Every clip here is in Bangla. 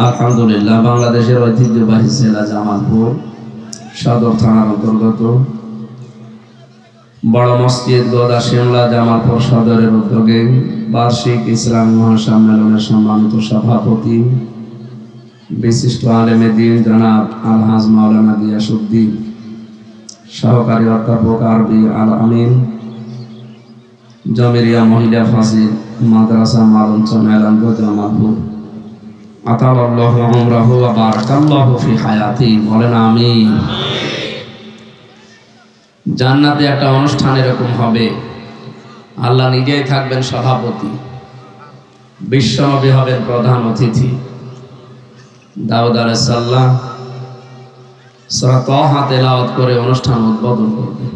আলহামদুলিল্লাহ বাংলাদেশের ঐতিহ্যবাহী জেলা জামালপুর সদর থানার অন্তর্গত বড় মসজিদ গোদা শিমলা জামালপুর সদরের উদ্যোগে বার্ষিক ইসলামী মহাসম্মেলনের সম্মানিত সভাপতি বিশিষ্ট আলেমে দ্বীন জনাব আলহাজ মাওলানা গিয়াসউদ্দিন, সহকারী অধ্যাপক আরবি আল আমিন, জমিরিয়া মহিলা ফাজিল মাদ্রাসা মালঞ্চ মেলান্দ জামালপুর, আতালাল্লাহু উমরাহু ওয়া বারাকাল্লাহু ফি হায়াতি, বলেন আমিন। জান্নাতে একটা অনুষ্ঠান এরকম হবে, আল্লাহ নিজেই থাকবেন সভাপতি, বিশ্বনবী হবেন প্রধান অতিথি, দাউদ আলাইহিস সালাম সূরা তাহা তেলাওয়াত করে অনুষ্ঠান উদ্বোধন করবেন।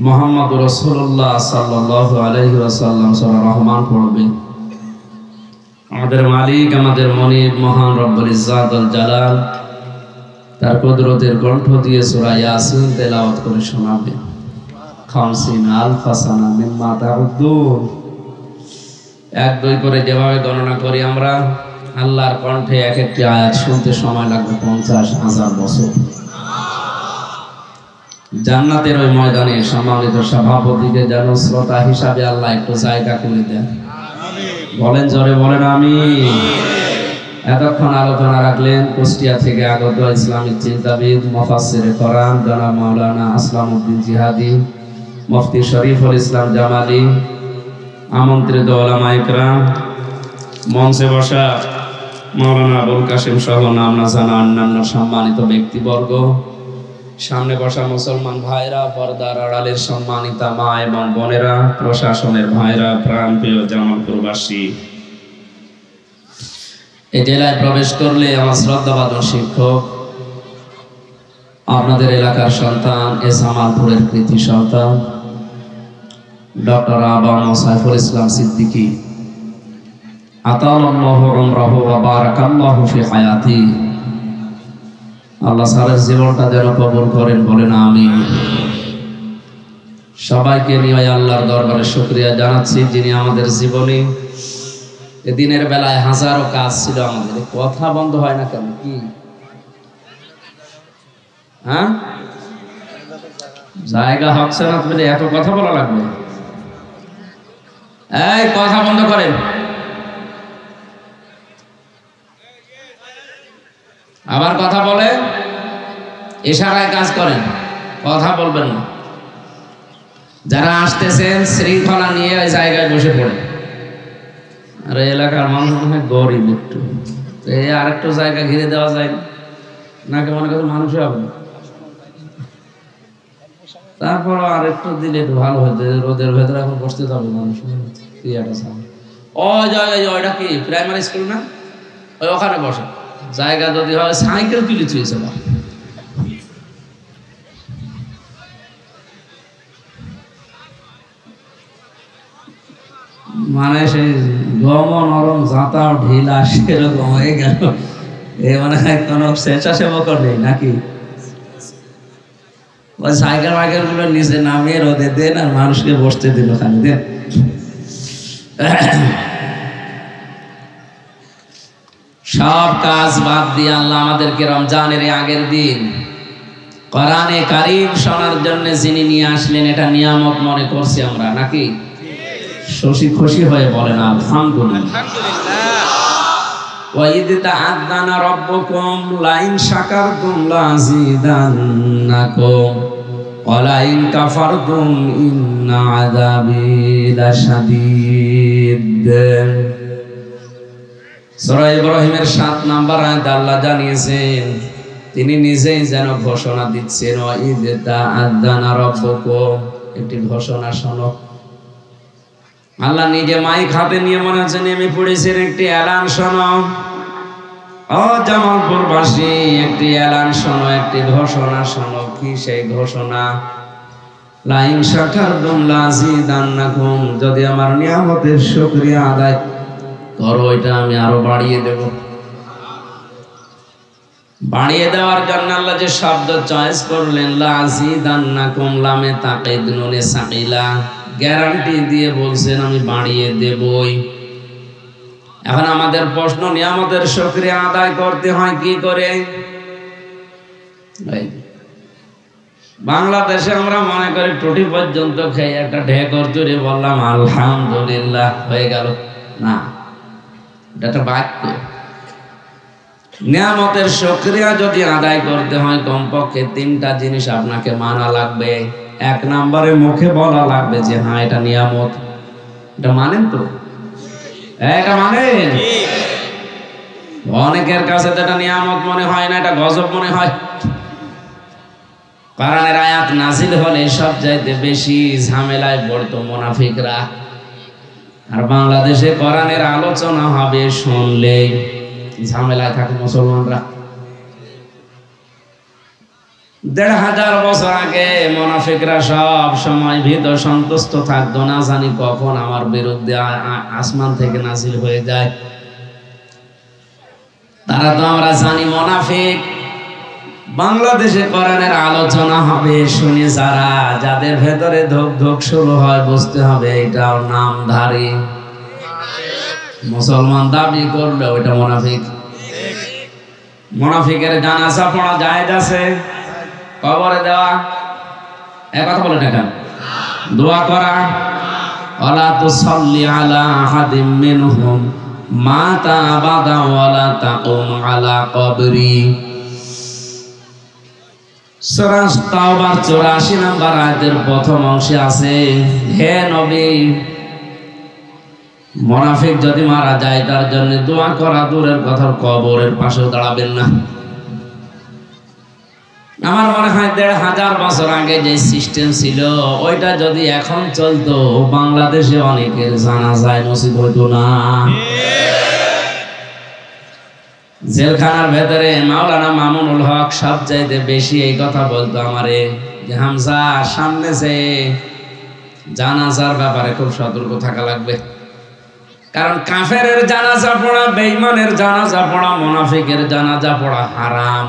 মুহাম্মদুর রাসূলুল্লাহ সাল্লাল্লাহু আলাইহি ওয়াসাল্লাম সূরা রহমান পড়বেন। আমাদের মালিক, আমাদের মনিব মহান রব্বুল ইজ্জাত ওয়াল জালাল তার কুদরতের কণ্ঠ দিয়ে সূরা ইয়াসিন তেলাওয়াত করে শোনাবেন। 50,000 সানা মিম্মা তাউদ্দুন, 1-2 করে যেভাবে গণনা করি আমরা, আল্লাহর কণ্ঠে এক একটি আয়াত শুনতে সময় লাগবে 50,000 বছর। জান্নাতের ওই ময়দানে সম্মানিত সভাপতিকে যেন শ্রোতা হিসাবে আল্লাহ একটু জায়গা করে দেন, বলেন জোরে, বলেন আমিন। এতক্ষণ আলোচনা রাখলেন কুষ্টিয়া থেকে আগত ইসলামিক চিন্তাবিদ মুফাসসিরে কোরআন জনাব মাওলানা আসলামউদ্দিন জিহাদি, মুফতি শরীফুল ইসলাম জামালি, আমন্ত্রিত উলামায়ে কেরাম, মঞ্চে বসা মাওলানা আবুল কাসেম সহ নাম না জানা অন্যান্য সম্মানিত ব্যক্তিবর্গ, সামনে বসা মুসলমান ভাইরা, পর্দার আড়ালের সম্মানিতা মা এবং বোনেরা, প্রশাসনের ভাইরা, প্রাণপ্রিয় জামালপুরবাসী, এই জেলায় প্রবেশ করলে আমার শ্রদ্ধাভাজন শিক্ষক, আপনাদের এলাকার সন্তান, এ জামালপুরের কৃতি সন্তান ডক্টর আবাম সাইফুল ইসলাম সিদ্দিকী, আতালাল্লাহু উমরাহু ওয়া বারাকাল্লাহু ফি হায়াতি, আল্লাহ সারা জীবনটা যেন কবুল করেন, বলেন আমিন। সবাইকে নিয়ে আল্লাহর দরবারে শুকরিয়া জানাচ্ছি, যিনি আমাদের জীবনে দিনের বেলায় হাজারো কাজ ছিল, আমাদের কথা বন্ধ হয় না কেন? কি হ্যাঁ, জায়গা হচ্ছে না? তুমি এত কথা বলা লাগবে? এই কথা বন্ধ করেন, আবার কথা বলে ইশারায় কাজ করেন, কথা বলবেন না। যারা আসতেছেন শৃঙ্খলা নিয়ে ওই জায়গায় বসে পড়ে। আর এলাকার মানুষ মনে হয় গরিব, একটু এই আর একটু জায়গা ঘিরে দেওয়া যায় নাকি? মনে করেন মানুষই হবে না, তারপর আর একটু দিলে একটু ভালো হতো। রোদের ভেতরে এখন বসতে যাবে মানুষ, কি একটা ওইটা কি প্রাইমারি স্কুল না? ওই ওখানে বসে জায়গা যদি হয় সাইকেল তুলে চুয়েছে না। মানে সেই গম নরম জাঁতাও ঢিলা সেরকম হয়ে গেল। এ মানে কোনো স্বেচ্ছাসেবক নেই নাকি? ওই সাইকেল মাইকেল গুলো নিচে নামিয়ে রোদে দেন আর মানুষকে বসতে দিল খালি দেন। সব কাজ বাদ দিয়ে আল্লাহ আমাদেরকে রমজানের আগের দিন কোরআনে কারীম শোনার জন্য যিনি নিয়ে আসলেন, এটা নিয়ামত মনে করছি আমরা নাকি? খুশি হয়ে বলেন আলহামদুলিল্লাহ। ওয়া ইয তা'আযানা রাব্বুকুম লাইন শাকারতুম লাযীদান্নাকুম ওয়া লাইন কাফারতুম ইন্না আযাবি লাশাদীদ। সূরা ইব্রাহিমের 7 নম্বর আয়াতে আল্লাহ জানিয়েছেন, তিনি নিজেই যেন ঘোষণা দিচ্ছেন, ওয়া ইয তা'আযানা রাব্বুকুম, একটি ঘোষণা শোনো। আল্লাহ নিজে মাইক হাতে নিয়ে মনে হচ্ছে নেমে পড়েছেন, একটি এলান শোনো। ও জামালপুরবাসী, একটি এলান শোনো, একটি ঘোষণা শোনো। কি সেই ঘোষণা? লাইন শাকারতুম লাযীদান্নাকুম, যদি আমার নিয়ামতের শুকরিয়া আদায় করো, এটা আমি আরো বাড়িয়ে দেব। বাড়িয়ে দেওয়ার জন্য আল্লাহ যে শব্দ চয়েস করলেন, লাযীদান্নাকুম, লামে তাকিদ নুনে সাকিলা, গ্যারান্টি দিয়ে বলছেন আমি বাড়িয়ে দেবই। এখন আমাদের প্রশ্ন, নিয়ামতের শুকরিয়া আদায় করতে হয় কি করে? বাংলাদেশে আমরা মনে করি টুটি পর্যন্ত খেয়ে একটা ঢেকর জুড়ে বললাম আলহামদুলিল্লাহ, হয়ে গেল। না, এটা একটা বাক্য। নিয়ামতের শুকরিয়া যদি আদায় করতে হয় কমপক্ষে 3টা জিনিস আপনাকে মানা লাগবে। 1 নম্বরে মুখে বলা লাগবে যে হ্যাঁ এটা নিয়ামত। এটা মানেন তো? এটা মানেন? অনেকের কাছে তো এটা নিয়ামত মনে হয় না, এটা গজব মনে হয়। কোরআনের আয়াত নাজিল হলে সব চাইতে বেশি ঝামেলায় পড়তো মুনাফিকরা। আর বাংলাদেশে কোরআনের আলোচনা হবে শুনলে ঝামেলায় থাকে মুসলমানরা। 1500 বছর আগে মুনাফিকরা সব সময় ভীত সন্তুষ্ট থাকতো, না জানি কখন আমার বিরুদ্ধে আসমান থেকে নাজিল হয়ে যায়। তারা তো আমরা জানি মুনাফিক। বাংলাদেশে কোরআনের আলোচনা হবে শুনে যাদের ভেতরে ধোক ধোক শুরু হয়, বুঝতে হবে এটার নামধারী মুসলমান দাবি করলে ওইটা মুনাফিক। মুনাফিকের জানাজা পড়া জায়েজ আছে? কবরে দেওয়া, কথা বলে না কেন? দোয়া করা, ওয়ালা তুসাল্লি আলা আহাদিম মিনহুম মাতা আবাদা ওয়ালা তাকুম আলা কবরি। সূরা তাওবার 84 নম্বর আয়াতের প্রথম অংশে আছে, হে নবী, মুনাফিক যদি মারা যায় তার জন্য দোয়া করা দূরের কথা, কবরের পাশেও দাঁড়াবেন না। আমার মনে হয় 1500 বছর আগে যে সিস্টেম ছিল ওইটা যদি এখন চলতো, বাংলাদেশে অনেকের জানাজায় নসিব হতো না। জেলখানার ভেতরে মাওলানা মামুনুল হক সবচাইতে বেশি এই কথা বলতো আমারে, যে হামজা সামনে যে জানাজার ব্যাপারে খুব সতর্ক থাকা লাগবে, কারণ কাফেরের জানাজা পড়া, বেঈমানের জানাজা পড়া, মুনাফিকের জানাজা পড়া হারাম।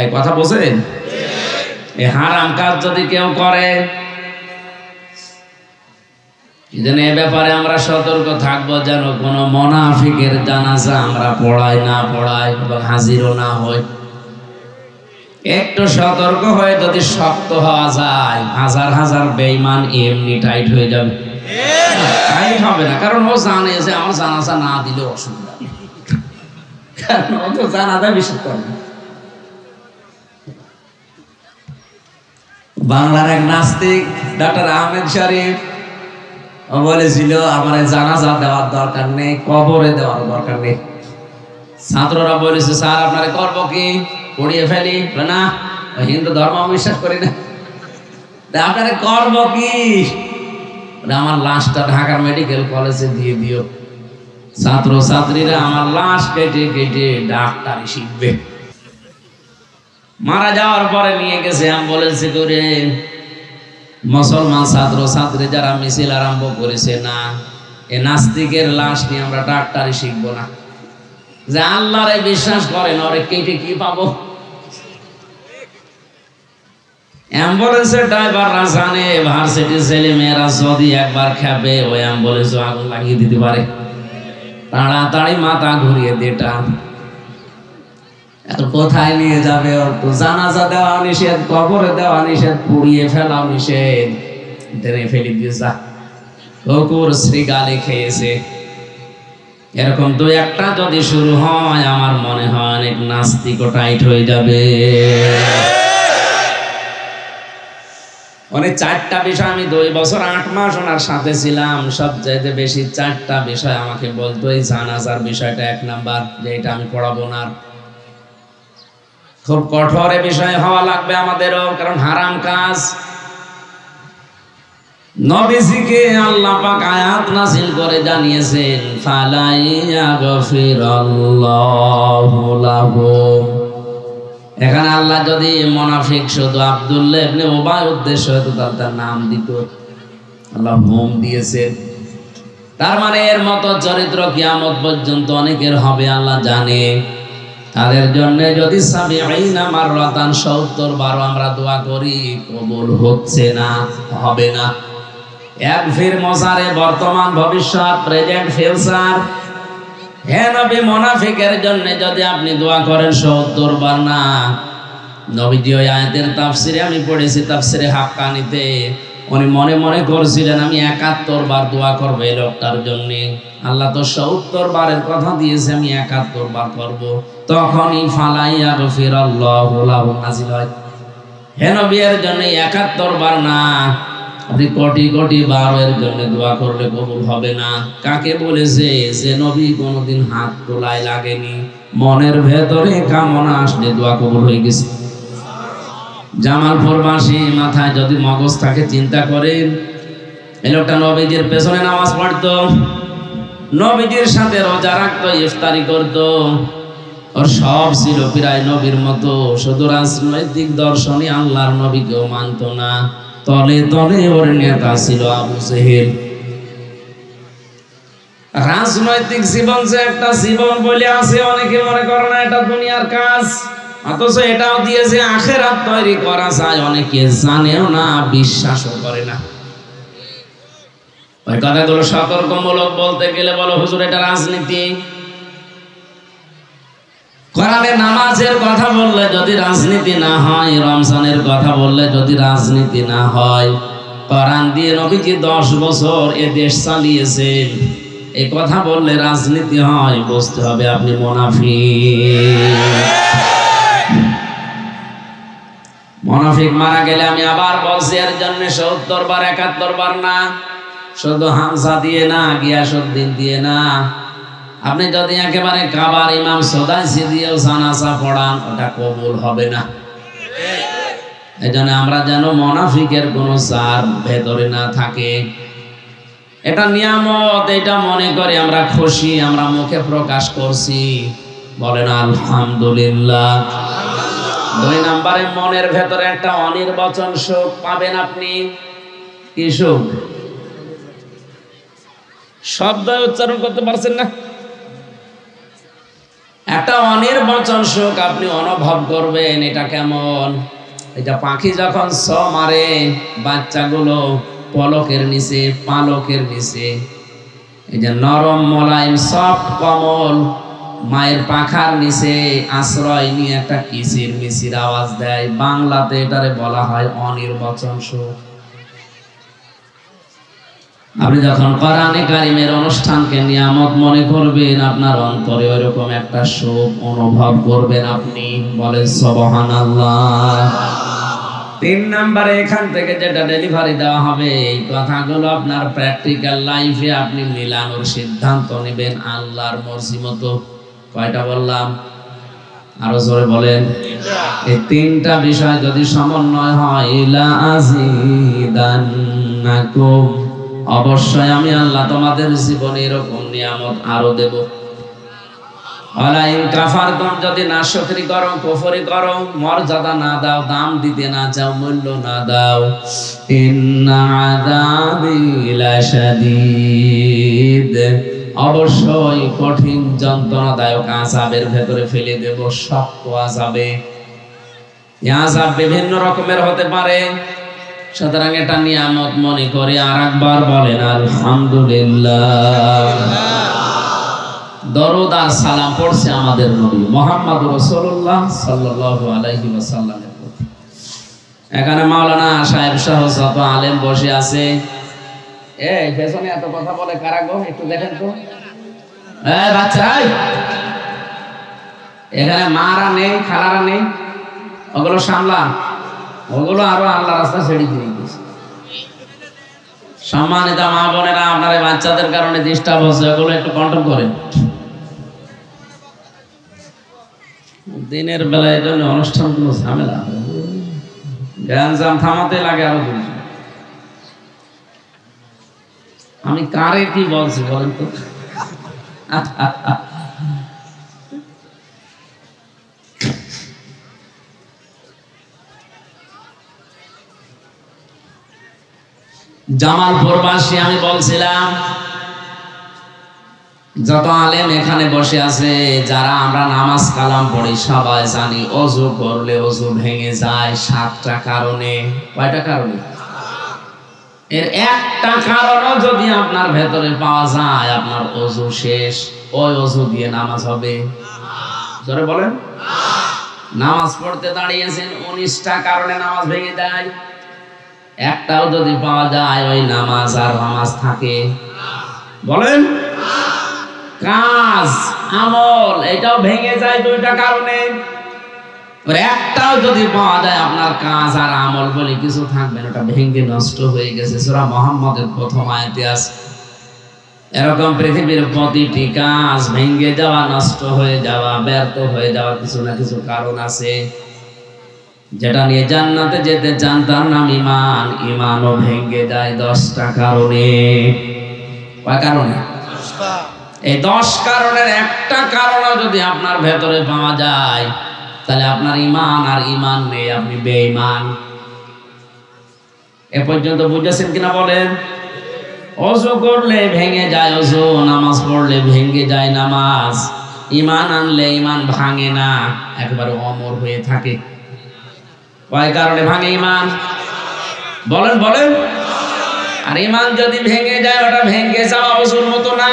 এই কথা বোঝেন? এই হারাম কাজ যদি কেউ করে, এজন্য এ ব্যাপারে আমরা সতর্ক থাকবো যেন কোনো মুনাফিকের জানাজা আমরা পড়াই না পড়াই এবং হাজিরও না হই। একটু সতর্ক হয়ে যদি শক্ত হওয়া যায়, হাজার হাজার বেঈমান এমনি টাইট হয়ে যাবে। টাইট হবে না, কারণ ও জানে যে আমার জানাজা না দিলে অসুবিধা, কারণ ও তো জানাজা বিশ্বাস করে না। বাংলার এক নাস্তিক ডক্টর আহমেদ শরীফ বলেছিল আমার জানাজা দেওয়ার দরকার নেই, কবরে দেওয়ার দরকার নেই। ছাত্ররা বলেছে স্যার আপনারা করবো কি, পড়িয়ে ফেলি? না, হিন্দু ধর্ম বিশ্বাস করি না, আপনারা করবো কি? আমার লাশটা ঢাকা মেডিকেল কলেজে দিয়ে দিও, ছাত্র ছাত্রীরা আমার লাশ কেটে কেটে ডাক্তারি শিখবে। মারা যাওয়ার পরে নিয়ে গেছে অ্যাম্বুলেন্সে করে। মুসলমান ছাত্র ছাত্রী যারা মিছিল আরম্ভ করেছে, না এ নাস্তিকের লাশ নিয়ে আমরা ডাক্তারি শিখবো না, যে আল্লাহরে বিশ্বাস করেন ওরে কেটে কি পাবো? অ্যাম্বুলেন্সের ড্রাইভাররা জানে ভার্সিটির ছেলে মেয়েরা যদি একবার খেপে ওই অ্যাম্বুলেন্স আগুন লাগিয়ে দিতে পারে। তাড়াতাড়ি মাথা ঘুরিয়ে দেটা এখন কোথায় নিয়ে যাবে? ওর তো জানাজা দেওয়া নিষেধ, কবরে দেওয়া নিষেধ, পুড়িয়ে ফেলা নিষেধ, টেনে ফেলে দিয়েছে। কুকুর শ্রীগালি খেয়েছে। এরকম 2-1টা যদি শুরু হয়, আমার মনে হয় অনেক নাস্তিক টাইট হয়ে যাবে। অনেক 4টা বিষয়, আমি 2 বছর 8 মাস ওনার সাথে ছিলাম, সবচাইতে বেশি 4টা বিষয় আমাকে বলতো। এই জানাজার বিষয়টা 1 নাম্বার, যে এটা আমি পড়াবো না। খুব কঠোর বিষয় হওয়া লাগবে আমাদেরও, কারণ হারাম কাজ। নবীজিকে আল্লাহ পাক আয়াত নাযিল করে জানিয়েছেন, ফালা ইয়াগফিরাল্লাহু লাহুম। এখানে আল্লাহ যদি মুনাফিক শুধু আব্দুল্লাহ ইবনে উবাই উদ্দেশ্য হতো তার নাম দিত, আল্লাহ হুম দিয়েছেন। তার মানে এর মতো চরিত্র কিয়ামত পর্যন্ত অনেকের হবে, আল্লাহ জানে। তাদের জন্য যদি 70 বার আমরা দোয়া করি, কবুল হচ্ছে না, হবে না। এক ফির মজারে বর্তমান ভবিষ্যৎ, প্রেজেন্ট ফিউচার, হে নবী, মুনাফিকের জন্য যদি আপনি দোয়া করেন ৭০ বার না। নবীজি ওই আয়াতের তাফসিরে আমি পড়েছি, তাফসিরে হাক্কানিতে উনি মনে মনে করছিলেন আমি ৭১ বার দোয়া করবো এই লোকটার জন্য। আল্লাহ তো ৭০ বারের কথা দিয়েছে, আমি ৭১ বার করব। তখনই ফালাইয়া গফিরাল্লাহু লাহু নাজিল হয়। হে নবী, এর জন্য ৭১ বার না, আপনি কোটি কোটি বার এর জন্য দোয়া করলে কবুল হবে না। কাকে বলেছে? যে নবী কোনোদিন হাত তোলায় লাগেনি, মনের ভেতরে কামনা আসলে দোয়া কবুল হয়ে গেছে। জামালপুরবাসী মাথায় যদি মগজ থাকে চিন্তা করেন, এই লোকটা নবীজির পেছনে নামাজ পড়তো, নবীজির সাথে রোজা রাখতো, ইফতারি করতো, ওর সব ছিল প্রায় নবীর মতো, শুধু রাজনৈতিক দর্শনে আল্লাহর নবীকেও মানত না। তলে তলে ওর নেতা ছিল আবু জেহেল। রাজনৈতিক জীবন যে একটা জীবন বলে আছে, অনেকে মনে করে না এটা দুনিয়ার কাজ, অথচ এটাও দিয়েছে আখেরাত তৈরি করা যায়। অনেকে জানেও না, বিশ্বাসও করে না। ওই কথাগুলো সতর্কমূলক বলতে গেলে বলো হুজুর এটা রাজনীতি। কোরআনে নামাজের কথা বললে যদি রাজনীতি না হয়, রমজানের কথা বললে যদি রাজনীতি না হয়, কোরআন দিয়ে নবীজি 10 বছর এ দেশ চালিয়েছেন, এই কথা বললে রাজনীতি হয়, বুঝতে হবে আপনি মুনাফিক। মুনাফিক মারা গেলে, আমি আবার বলছি, এর জন্য ৭০ বার ৭১ বার না, শুধু হামজা দিয়ে না, গিয়াসউদ্দিন দিয়ে না। আপনি যদি একেবারে কাবার ইমাম সদাইসি দিয়েও জানাজা পড়ান, ওটা কবুল হবে না। এই জন্য আমরা যেন মুনাফিকের কোনো জার ভেতরে না থাকে। এটা নিয়ামত, এটা মনে করে আমরা খুশি, আমরা মুখে প্রকাশ করছি, বলেন আলহামদুলিল্লাহ। 2 নম্বরে মনের ভেতরে একটা অনির্বাচন সুখ পাবেন আপনি। কি সুখ? শব্দ উচ্চারণ করতে পারছেন না? একটা অনির্বাচন সুখ আপনি অনুভব করবেন। এটা কেমন? এটা পাখি যখন ছ মারে, বাচ্চাগুলো পলকের নিচে, পালকের নিচে, এই যে নরম মোলায়েম সফট কমল মায়ের পাখার নিচে আশ্রয় নিয়ে একটা কিচির মিচির আওয়াজ দেয়। বাংলাতে এটারে বলা হয় অনির্বাচন সুখ। আপনি যখন কোরআনে কারিমের অনুষ্ঠানকে নিয়ামত মনে করবেন, আপনার অন্তরে ওইরকম একটা সুখ অনুভব করবেন আপনি। বলেন সুবহানাল্লাহ। 3 নম্বরে এখান থেকে যেটা ডেলিভারি দেওয়া হবে, এই কথাগুলো আপনার প্র্যাকটিক্যাল লাইফে আপনি মিলানোর সিদ্ধান্ত নেবেন আল্লাহর মর্জি মতো। কয়টা বললাম? আরো জোরে বলেন। এই 3টা বিষয় যদি সমন্বয় হয়, লা আযীদান্নাকুম, অবশ্যই আমি আল্লাহ তোমাদের জীবনে এরকম নিয়ামত আরো দেব। ওয়ালাইন কাফারতুম, যদি নাশকরি করো, কুফরি করো, মর্যাদা না দাও, দাম দিতে না চাও, মূল্য না দাও, ইন্না আযাবি লাশাদীদ, অবশ্যই কঠিন যন্ত্রণাদায়ক আযাবের ভেতরে ফেলে দেব, শক্ত আযাবে। এই আযাব বিভিন্ন রকমের হতে পারে, সুতরাং এটা নিয়ামত মনে করে আরেকবার বলেন আলহামদুলিল্লাহ। দরুদ আর সালাম পড়ছে আমাদের নবী মুহাম্মদ রাসূলুল্লাহ সাল্লাল্লাহু আলাইহি ওয়াসাল্লামের প্রতি। এখানে মাওলানা সাহেব সহ যত আলেম বসে আছে, এই পেছনে এত কথা বলে কারা গো? একটু দেখেন তো। এই বাচ্চা, এখানে মারা নেই, খালারা নেই, ওগুলো সামলান, ওগুলো আরো আল্লাহ রাস্তা ছেড়ে দিয়ে গেছে। সম্মানিত মা বোনেরা, আপনার বাচ্চাদের কারণে ডিস্টার্ব হচ্ছে, ওগুলো একটু কন্ট্রোল করেন। দিনের বেলায় এই জন্য অনুষ্ঠান কোনো ঝামেলা, গ্যাঞ্জাম থামাতে লাগে আরো দিন। আমি কারে কি বলছি বলেন তো? জামালপুরবাসী, আমি বলছিলাম যত আলেম এখানে বসে আছে, যারা আমরা নামাজ কালাম পড়ি, সবাই জানি ওযু করলে ওযু ভেঙে যায় 7টা কারণে। কয়টা কারণে? এর একটা কারণও যদি আপনার ভেতরে পাওয়া যায়, আপনার ওযু শেষ। ওই ওযু দিয়ে নামাজ হবে? জোরে বলেন। নামাজ পড়তে দাঁড়িয়েছেন, 19টা কারণে নামাজ ভেঙে যায়, একটাও যদি পাওয়া যায় ওই নামাজ আর নামাজ থাকে? বলেন। কাজ আমল এটাও ভেঙে যায় 2টা কারণে। একটাও যদি পাওয়া যায়, আপনার কাজ আর আমল বলে কিছু থাকবে না, ওটা ভেঙে নষ্ট হয়ে গেছে। সূরা মুহাম্মদের প্রথম আয়াতে আছে এরকম পৃথিবীর প্রতিটি কাজ ভেঙে যাওয়া, নষ্ট হয়ে যাওয়া, ব্যর্থ হয়ে যাওয়ার কিছু না কিছু কারণ আছে। যেটা নিয়ে জান্নাতে যেতে চান তার নাম ঈমান। ঈমানও ভেঙে যায় 10টা কারণে। কয় কারণে? 10টা। এই 10 কারণের একটা কারণও যদি আপনার ভেতরে পাওয়া যায়, তাহলে আপনার ঈমান আর ঈমান নেই, আপনি বেঈমান। এ পর্যন্ত বুঝেছেন কিনা বলেন? ওযু করলে ভেঙে যায় ওযু, নামাজ পড়লে ভেঙে যায় নামাজ। ঈমান আনলে ঈমান ভাঙে না, একবারে অমর হয়ে থাকে। কয় কারণে ভাঙে ঈমান? বলেন বলেন। আর ঈমান যদি ভেঙে যায়, ওটা ভেঙে যাওয়া ওযুর মতো না,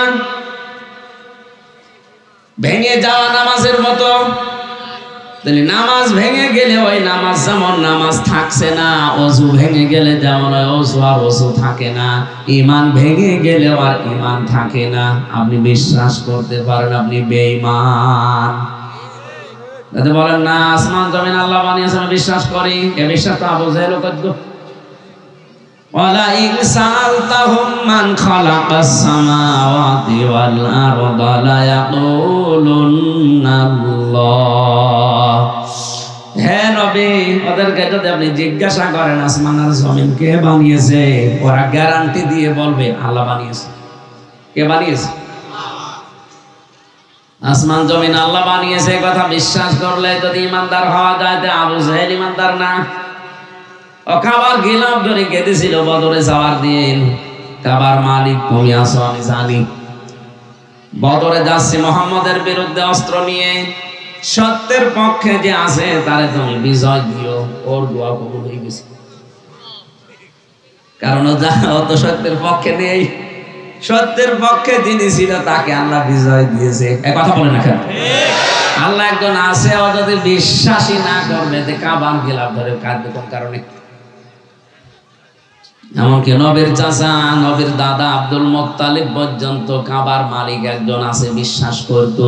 ভেঙে যাওয়া নামাজের মতো। তাহলে নামাজ ভেঙে গেলে ওই নামাজ যেমন নামাজ থাকছে না, ওযু ভেঙে গেলে যেমন ওই ওযু আর ওযু থাকে না, ঈমান ভেঙে গেলে আর ঈমান থাকে না। আপনি বিশ্বাস করতে পারেন আপনি বেঈমান। যদি বলেন না আসমান জমিন আল্লাহ বানিয়েছেন, বিশ্বাস করি, এ বিশ্বাস তো আবু জাহেল করত। ওয়ালা ইন সালতাহুম মান খালাকাস সামাওয়াতি ওয়াল আরদা লা ইয়াকুলুন্নাল্লাহ। হে নবী, ওদেরকে যদি আপনি জিজ্ঞাসা করেন আসমান আর জমিন কে বানিয়েছে, ওরা গ্যারান্টি দিয়ে বলবে আল্লাহ বানিয়েছে। কে বানিয়েছে? আসমান জমিন আল্লাহ বানিয়েছে কথা বিশ্বাস করলে যদি ইমানদার হওয়া যায়, তো আবু জাহেল ইমানদার না। ও কাবার গিলাফ ধরে কেঁদেছিল বদরে যাওয়ার দিন, কাবার মালিক তুমি আসো, আমি জানি। বদরে যাচ্ছে মুহাম্মদের বিরুদ্ধে অস্ত্র নিয়ে, সত্যের পক্ষে যে আছে তারে তুমি বিজয় দিও। ওর দোয়া কবুল হয়ে গেছে, কারণ ও তো সত্যের পক্ষে নেই। সত্যের পক্ষে যিনি ছিল তাকে আল্লাহ বিজয় দিয়েছে। এই কথা বলে না কেন? আল্লাহ একজন আছে, ও যদি বিশ্বাসী না করবে তে কাবার গিলাফ ধরে কাঁদবে কোন কারণে? এমনকি নবীর চাচা, নবীর দাদা আব্দুল মুত্তালিব পর্যন্ত কাবার মালিক একজন আছে বিশ্বাস করত।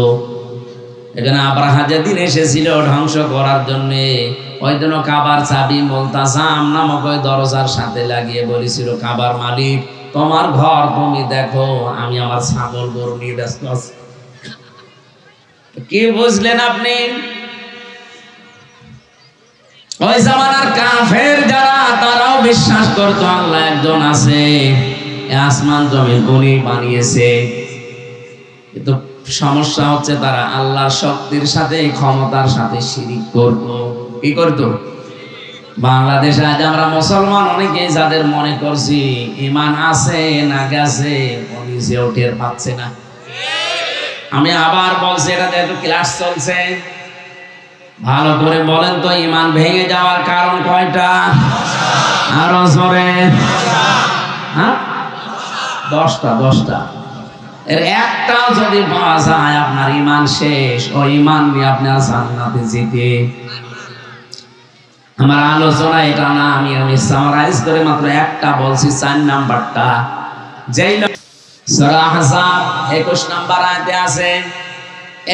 এখানে আব্রাহা যেদিন এসেছিল ধ্বংস করার জন্য, ওই দিন কাবার চাবি মুলতাজাম নামক ওই দরজার সাথে লাগিয়ে বলেছিল, কাবার মালিক তোমার ঘর তুমি দেখো, আমি আমার ছাগল গরু নিয়ে ব্যস্ত আছি। কি বুঝলেন আপনি? ওই জামানার কাফের যারা, তারাও বিশ্বাস করতো আল্লাহ একজন আছে, আসমান জমিন উনি বানিয়েছে। কিন্তু সমস্যা হচ্ছে তারা আল্লাহর শক্তির সাথে, ক্ষমতার সাথে শিরিক করতো। কি করতো? বাংলাদেশে আজ আমরা মুসলমান অনেকে যাদের মনে করছি ঈমান আছে না গেছে, ও নিজেও টের পাচ্ছে না। আমি আবার বলছি, এটা যেহেতু ক্লাস চলছে, ভালো করে বলেন তো, ঈমান ভেঙে যাওয়ার কারণ কয়টা? আরো জোরে। হ্যাঁ, 10টা। এর একটাও যদি পাওয়া যায়, আপনার ঈমান শেষ। ওই ঈমান নিয়ে আপনার জান্নাতে যেতে। আমার আলোচনা এটা না, আমি সামারাইজ করে মাত্র একটা বলছি, 4 নাম্বারটা। যেই সূরা আহজাব 21 নাম্বার আয়াতে আছে,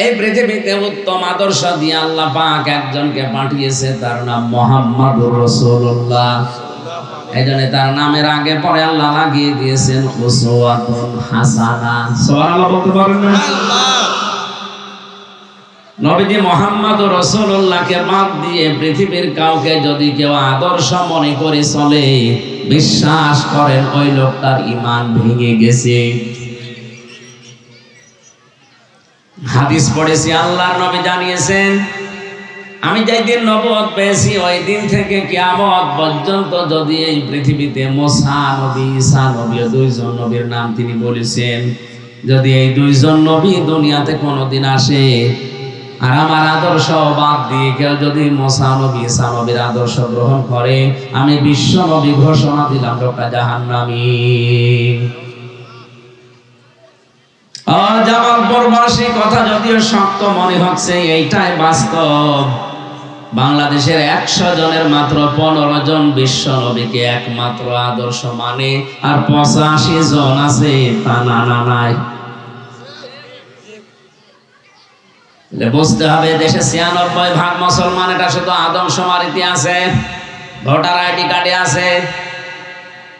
এই পৃথিবীতে উত্তম আদর্শ দিয়ে আল্লাহ পাক একজনকে পাঠিয়েছে, তার নাম মুহাম্মাদুর রাসূলুল্লাহ। এইজন্য তার নামের আগে পরে আল্লাহ লাগিয়ে দিয়েছেন উসওয়াতুন হাসানাহ। সুবহানাল্লাহ বলতে পারেন না? নবীজি মুহাম্মাদুর রাসূলুল্লাহকে বাদ দিয়ে পৃথিবীর কাউকে যদি কেউ আদর্শ মনে করে চলে, বিশ্বাস করেন ওই লোকটার ঈমান ভেঙে গেছে। হাদিস পড়েছি, আল্লাহর নবী জানিয়েছেন, আমি যেই দিন নবুয়ত পেয়েছি ওই দিন থেকে কিয়ামত পর্যন্ত যদি এই পৃথিবীতে মুসা নবী, ঈসা নবী, 2 জন নবীর নাম তিনি বলেছেন, যদি এই 2 জন নবী দুনিয়াতে কোনোদিন আসে, আর আমার আদর্শ বাদ দিয়ে কেউ যদি মুসা নবী ঈসা নবীর আদর্শ গ্রহণ করে, আমি বিশ্ব নবী ঘোষণা দিলাম লোকটা জাহান্নামী। জামালপুরবাসী কথা যদিও শক্ত মনে হচ্ছে, এইটাই বাস্তব। বাংলাদেশের 100 জনের মাত্র 15 জন বিশ্ব নবীকে একমাত্র আদর্শ মানে, আর 85 জন আছে তা না নাই। বুঝতে হবে দেশে 96% মুসলমান, এটা শুধু আদমশুমারিতে আছে, ভোটার আইডি কার্ডে আছে।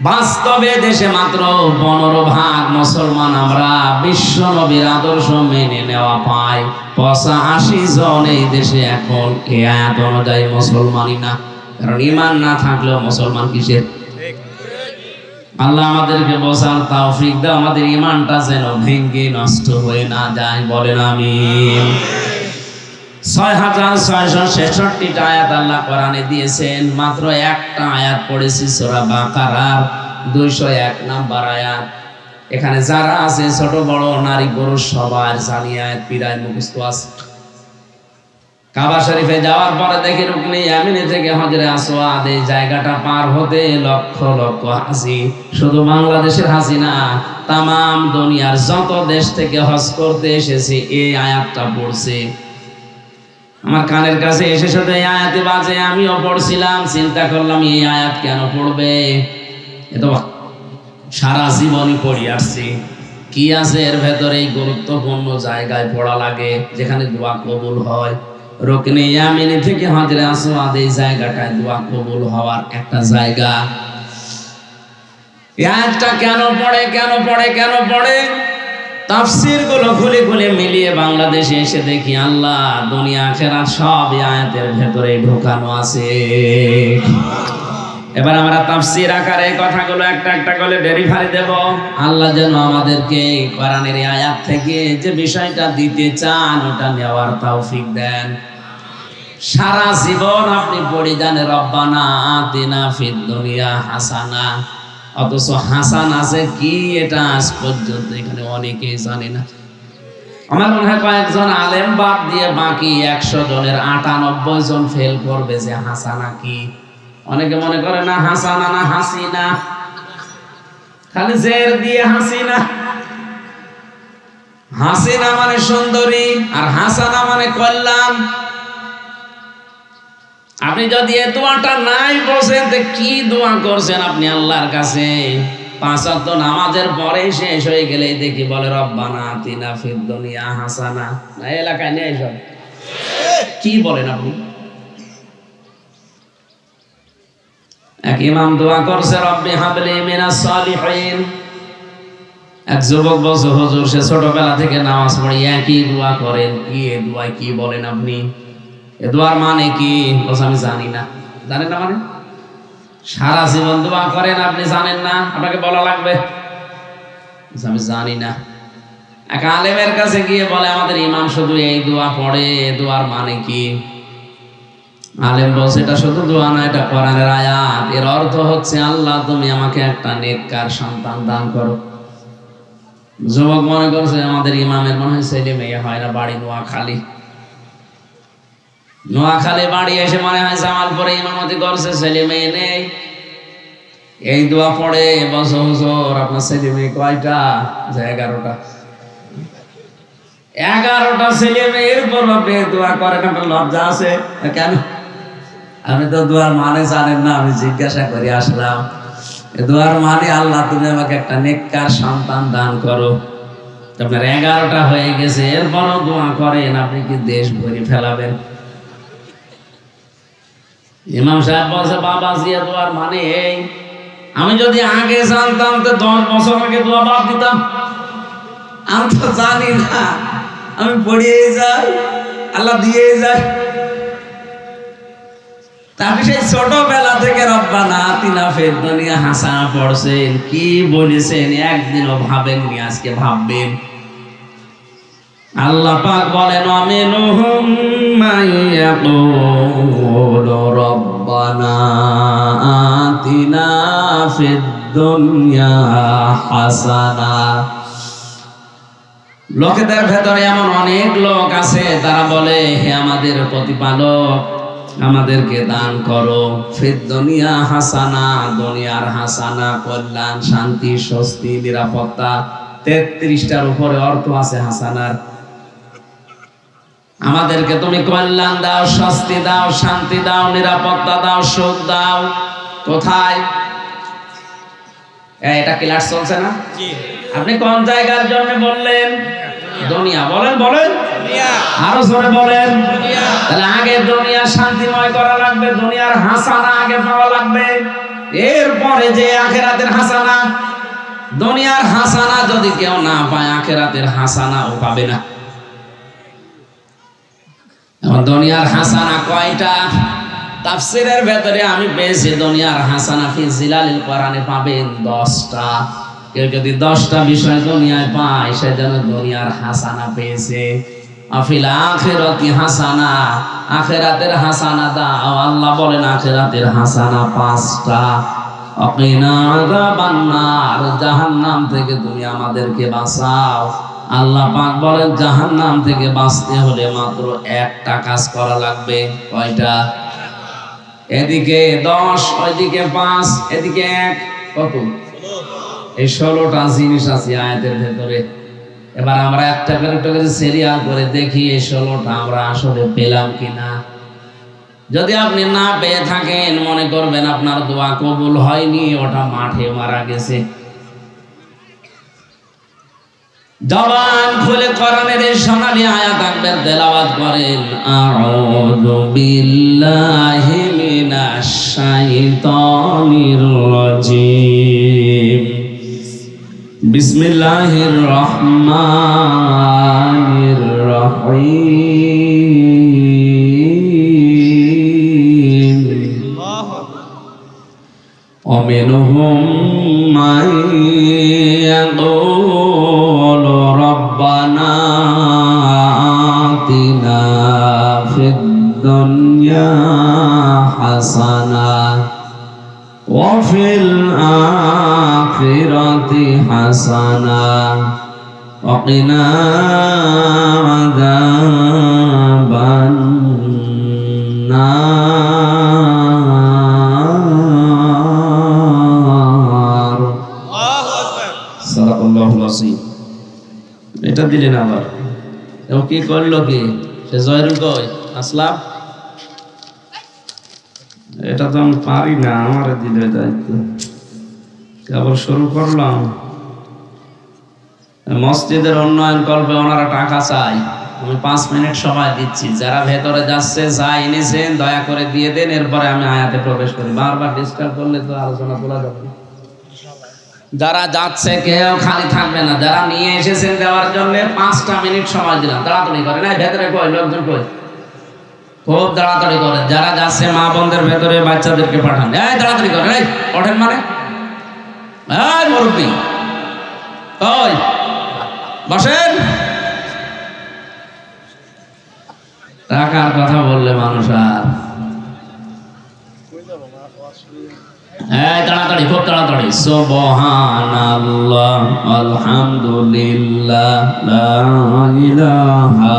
বাস্তবে দেশে মাত্র 15% মুসলমান আমরা বিশ্ব নবীর আদর্শ মেনে নেওয়া পাই। 85 জন এই দেশে এখন এই আয়াত অনুযায়ী মুসলমানই না। কারণ ঈমান না থাকলেও মুসলমান কিসের? আল্লাহ আমাদেরকে বোঝার তৌফিক দাও, আমাদের ঈমানটা যেন ভেঙে নষ্ট হয়ে না যায়, বলেন আমিন। 6666টা আয়াত আল্লাহ কোরআনে দিয়েছেন, মাত্র একটা আয়াত পড়েছি সূরা বাকারার 201 নম্বর আয়াত। এখানে যারা আছে ছোট বড় নারী পুরুষ সবার জানি আয়াত পিরায় মুখস্থ আছে। কাবা শরীফে যাওয়ার পরে দেখি রুকনে ইয়ামিনী থেকে হজরে আসওয়াদ, এই জায়গাটা পার হতে লক্ষ লক্ষ হাজি, শুধু বাংলাদেশের হাজি না, তামাম দুনিয়ার যত দেশ থেকে হজ করতে এসেছে এই আয়াতটা পড়ছে। আমার কানের কাছে এসে শুধু এই আয়াতে বাজে, আমিও পড়ছিলাম, চিন্তা করলাম এই আয়াত কেন পড়বে, এ তো সারা জীবনই পড়ি আসছি, কি আছে এর ভেতরে? এই গুরুত্বপূর্ণ জায়গায় পড়া লাগে যেখানে দোয়া কবুল হয়। রুকনে ইয়ামিনী থেকে হজরে আসওয়াদ, এই জায়গাটায় দোয়া কবুল হওয়ার একটা জায়গা। এই আয়াতটা কেন পড়ে কেন পড়ে কেন পড়ে? তাফসীর গুলো খুলে খুলে মিলিয়ে বাংলাদেশে এসে দেখি আল্লাহ দুনিয়া আখিরাত সব এই আয়াতের ভেতরে ঢোকানো আছে। এবার আমরা তাফসীর আকারে কথাগুলো একটা একটা করে ভেরিফাই দেব। আল্লাহ যেন আমাদেরকে কোরআনের এই আয়াত থেকে যে বিষয়টা দিতে চান ওটা নেওয়ার তৌফিক দেন। সারা জীবন আপনি পড়ে যান রব্বানা আতিনা ফিদ দুনিয়া হাসানা, অথচ হাসান আছে কি এটা আজ পর্যন্ত এখানে অনেকেই জানে না। আমার মনে হয় কয়েকজন আলেম বাদ দিয়ে বাকি 100 জনের 98 জন ফেল করবে যে হাসানা কি। অনেকে মনে করে না হাসানা না হাসিনা, খালি জের দিয়ে হাসিনা। হাসিনা মানে সুন্দরী আর হাসানা মানে কল্যাণ। আপনি যদি এই দোয়াটা নাই বলছেন তো কি দোয়া করছেন আপনি আল্লাহর কাছে? 5 ওয়াক্ত নামাজের পরে শেষ হয়ে গেলে দেখি বলে রব্বানা আতিনা ফিদ দুনিয়া হাসানা। না এলাকায় নেই সব, কি বলেন আপনি? এক ইমাম দোয়া করছে রব্বি হাবলি মিনাস সালিহিন। এক যুবক বলছে হুজুর সে ছোটবেলা থেকে নামাজ পড়ে একই দোয়া করেন, কি এই দোয়া কি বলেন আপনি? এ দোয়ার মানে কি? বলছে আমি জানি না। জানেন না মানে? সারা জীবন দোয়া করেন আপনি জানেন না, আপনাকে বলা লাগবে? আমি জানি না। এক আলেমের কাছে গিয়ে বলে আমাদের ইমাম শুধু এই দোয়া পড়ে, এ দোয়ার মানে কি? আলেম বলছে এটা শুধু দোয়া না, এটা কোরআনের আয়াত। এর অর্থ হচ্ছে আল্লাহ তুমি আমাকে একটা নেককার সন্তান দান করো। যুবক মনে করছে আমাদের ইমামের মনে হয় ছেলে মেয়ে হয় না, বাড়ি নোয়াখালী। নোয়াখালী বাড়ি এসে মনে হয় জামালপুরে ইমামতি করছে, ছেলে মেয়ে নেই। এই দোয়া পড়ে বছর হুজুর আপনার ছেলে মেয়ে কয়টা? 11টা। 11টা ছেলে মেয়ের পর আপনি দোয়া করেন, আপনার লজ্জা আছে কেন? আমি তো দোয়ার মানে জানেন না, আমি জিজ্ঞাসা করে আসলাম। দোয়ার মানে আল্লাহ তুমি আমাকে একটা নেককার সন্তান দান করো। আপনার 11টা হয়ে গেছে, এরপরও দোয়া করেন, আপনি কি দেশ ভরে ফেলাবেন? ইমাম সাহেব বলছে বাবা জিয়া দোয়ার মানে এই, আমি যদি আগে জানতাম তো 10 বছর আগে দোয়া বাদ দিতাম। আমি তো জানি না, আমি পড়িয়ে যাই, আল্লাহ দিয়ে যায়। তারপরে সেই ছোটবেলা থেকে রব্বানা আতিনা ফিদ দুনিয়া হাসানা পড়ছেন, কি বলেছেন একদিনও ভাবেননি, আজকে ভাববেন। আল্লাহ পাক বলেন আমিনুহুম মাইয়াকুলু রব্বানা আতিনা ফিদ দুনিয়া হাসানা। লোকেদের ভেতরে এমন অনেক লোক আছে তারা বলে, হে আমাদের প্রতিপালক, আমাদেরকে দান করো ফিদ দুনিয়া হাসানা, দুনিয়ার হাসানা, কল্যাণ, শান্তি, স্বস্তি, নিরাপত্তা। 33টার উপরে অর্থ আছে হাসানার। আমাদেরকে তুমি কল্যাণ দাও, স্বস্তি দাও, শান্তি দাও, নিরাপত্তা দাও, সুখ দাও। কোথায়? এটা ক্লাস চলছে না? আপনি কোন জায়গার জন্য বললেন? দুনিয়া। বলেন বলেন, আরো জোরে বলেন। তাহলে আগে দুনিয়া শান্তিময় করা লাগবে, দুনিয়ার হাসানা আগে পাওয়া লাগবে, এরপরে যে আখিরাতের হাসানা। দুনিয়ার হাসানা যদি কেউ না পায়, আখিরাতের হাসানা ও পাবে না। এখন দুনিয়ার হাসানা কয়টা? তাফসীরের ভেতরে আমি পেয়েছি দুনিয়ার হাসানা ফি জিলালিল কোরআনে পাবেন 10টা। কেউ যদি 10টা বিষয় দুনিয়ায় পায়, সে যেন দুনিয়ার হাসানা পেয়েছে। আফিল আখিরাতি হাসানা, আখিরাতের হাসানা দাও। আল্লাহ বলেন আখিরাতের হাসানা 5টা। ওয়াকিনা আযাবান নার, জাহান্নাম থেকে তুমি আমাদেরকে বাঁচাও। আল্লাহ পাক বলেন জাহান্নাম থেকে বাঁচতে হলে মাত্র একটা কাজ করা লাগবে। কয়টা? এদিকে 10, ওইদিকে 5, এদিকে 1, কত? এই 16টা জিনিস আছে আয়াতের ভেতরে। এবার আমরা একটা করে সিরিয়াল করে দেখি এই 16টা আমরা আসলে পেলাম কিনা। যদি আপনি না পেয়ে থাকেন, মনে করবেন আপনার দোয়া কবুল হয়নি, ওটা মাঠে মারা গেছে। জবান খুলে কোরআনের এই সোনালী আয়াত একবার তেলাওয়াত করেন। আউযু বিল্লাহি মিনাশ শাইতানির রাজীম। বিসমিল্লাহির রহমানির রহিম। ওমিনহুম মান ইয়াকুলু রব্বানা আতিনা ফিদ দুনিয়া হাসানা ওয়া ফিল আখিরাতি হাসানা ওয়া কিনা আযাবান নার। সাল্লাল্লাহু আলাইহি। এটা দিলেন আবার। ও কি করলো কি? সে জয়রুল কই আসলাম। এটা তো আমি পারি না, আমার দিলে দায়িত্ব। আবার শুরু করলাম। মসজিদের উন্নয়ন কল্পে ওনারা টাকা চাই, আমি 5 মিনিট সময় দিচ্ছি। যারা ভেতরে যাচ্ছে যা এনেছেন দয়া করে দিয়ে দেন, এরপরে আমি আয়াতে প্রবেশ করি। বারবার ডিস্টার্ব করলে তো আলোচনা তোলা যাবে না। যারা যাচ্ছে কেউ খালি থাকবে না, যারা নিয়ে এসেছেন দেওয়ার জন্য 5টা মিনিট সময় দিলাম। তাড়াতাড়ি করে না, ভেতরে কই লোকজন কই, খুব তাড়াতাড়ি করেন। যারা যাচ্ছে মা বোনদের ভেতরে বাচ্চাদেরকে পাঠান। এই তাড়াতাড়ি করেন, এই ওঠেন মানে, এই মুরব্বী ওই বসেন। টাকার কথা বললে মানুষ আর তাড়াতাড়ি, খুব তাড়াতাড়ি। সুবহানাল্লাহ, আলহামদুলিল্লাহ, লা ইলাহা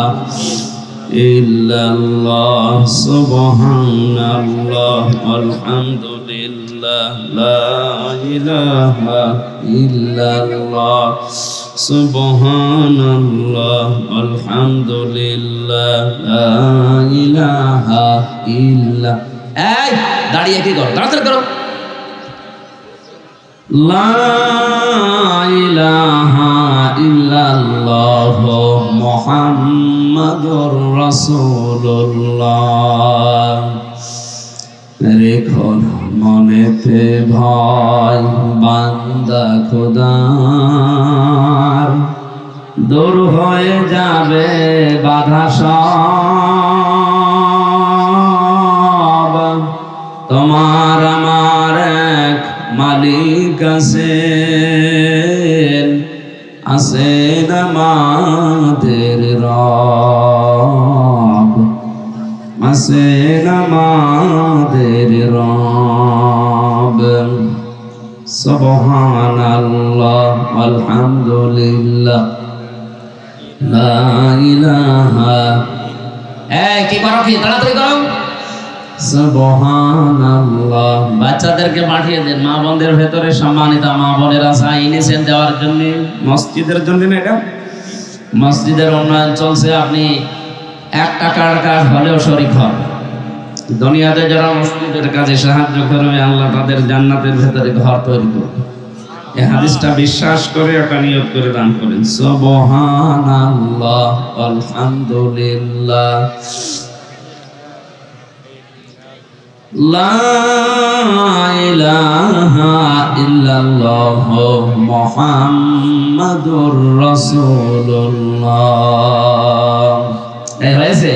ইল্লাল্লাহ, সুবহানাল্লাহ, আলহামদুলিল্লাহ, লা ইলাহা ইল্লাল্লাহ, সুবহানাল্লাহ, আলহামদুলিল্লাহ, লা ইলাহা ইল্লা। এই দাঁড়িয়ে কি করো? তাড়াতাড়ি করো। লা ইলাহা ইল্লাল্লাহ মুহাম্মাদুর রাসূলুল্লাহ। রেখো মনেতে ভয় বান্দা খোদার, দূর হয়ে যাবে বাধা সব। তোমার আমার এক মালিক আছেন, আছেন আমাদের রব, আছেন আমাদের রব। সুবহানাল্লাহ, আলহামদুলিল্লাহ, লা ইলাহা। এই কি করো, কি তাড়াতাড়ি করো। সুবহানাল্লাহ। বাচ্চাদেরকে পাঠিয়ে দেন, মা বোনদের ভেতরে সম্মানিত মা বোনেরা চাই এনেছেন দেওয়ার জন্য, মসজিদের জন্য না, এটা মসজিদের উন্নয়ন চলছে। আপনি 1 টাকার কাজ হলেও শরীক হন। দুনিয়াতে যারা মসজিদের কাজে সাহায্য করবে, আল্লাহ তাদের জান্নাতের ভেতরে ঘর তৈরি করবে। এই হাদিসটা বিশ্বাস করে একটা নিয়ত করে দান করেন। সুবহানাল্লাহ, আলহামদুলিল্লাহ, লা ইলাহা ইল্লাল্লাহ, মুহাম্মাদুর রাসূলুল্লাহ। এই হয়েছে।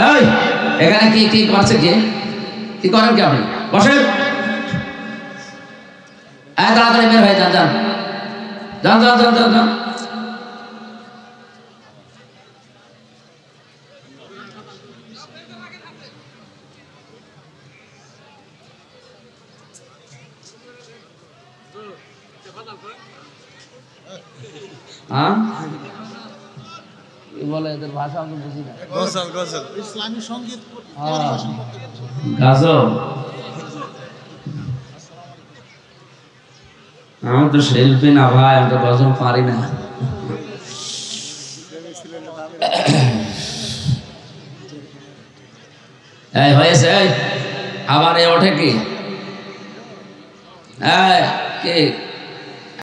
এই এখানে কি কি করছে, কি করেন কি আপনি? বসেন, তাড়াতাড়ি বের হয়ে যান, যান যান যান যান যান যান। কি বলে এদের ভাষা আমি বুঝি না। গজল, গজল, ইসলামী সঙ্গীত, গজল। আমি তো শিল্পী না ভাই, আমি তো গজল পারি না। এই হয়েছে। এই আবার এ ওঠে কি? কে